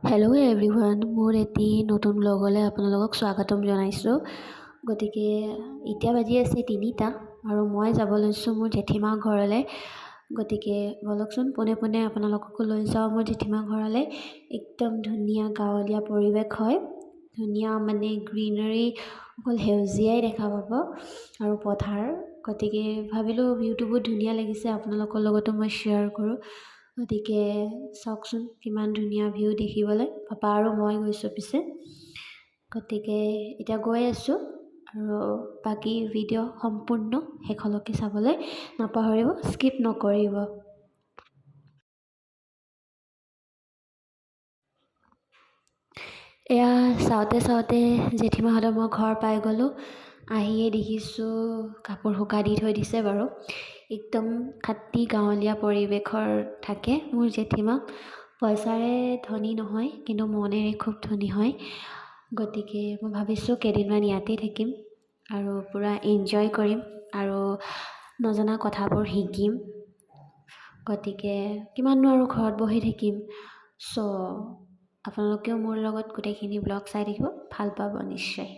Hello' everyone, মোৰ এটি নতুন ব্লগলৈ আপোনালোকক স্বাগতম জনাইছোঁ। গতিকে এতিয়া বাজি আছে 3টা আৰু মই যাব লৈছোঁ মোৰ জেঠীমাৰ ঘৰলৈ। গতিকে বলকচোন পোনে পোনে আপোনালোককো লৈ যাওঁ মোৰ জেঠীমাৰ ঘৰলৈ। একদম ধুনীয়া গাঁৱলীয়া পৰিৱেশ হয়, ধুনীয়া মানে গ্ৰীনাৰী, অকল সেউজীয়াই দেখা পাব আৰু পথাৰ। গতিকে ভাবিলোঁ ভিউটো বহুত ধুনীয়া লাগিছে, আপোনালোকৰ লগতো মই শ্বেয়াৰ কৰোঁ। গতিকে চাওকচোন কিমান ধুনীয়া ভিউ দেখিবলৈ। পাপা আৰু মই গৈছোঁ পিছে। গতিকে এতিয়া গৈ আছোঁ আৰু বাকী ভিডিঅ' সম্পূৰ্ণ শেষলৈকে চাবলৈ নাপাহৰিব, স্কিপ নকৰিব। এয়া চাওঁতে চাওঁতে জেঠীমাহঁতৰ মই ঘৰ পাই গ'লোঁ। আহিয়ে দেখিছোঁ কাপোৰ শুকাই দি থৈ দিছে বাৰু। একদম খাটি গাঁৱলীয়া পৰিৱেশৰ থাকে মোৰ জেঠীমা। পইচাৰে ধনী নহয় কিন্তু মনেৰে খুব ধনী হয়। গতিকে মই ভাবিছোঁ কেইদিনমান ইয়াতেই থাকিম আৰু পূৰা এনজয় কৰিম আৰু নজনা কথাবোৰ শিকিম। গতিকে কিমাননো আৰু ঘৰত বহি থাকিম। চ' আপোনালোকেও মোৰ লগত গোটেইখিনি ব্লগ চাই থাকিব, ভাল পাব নিশ্চয়।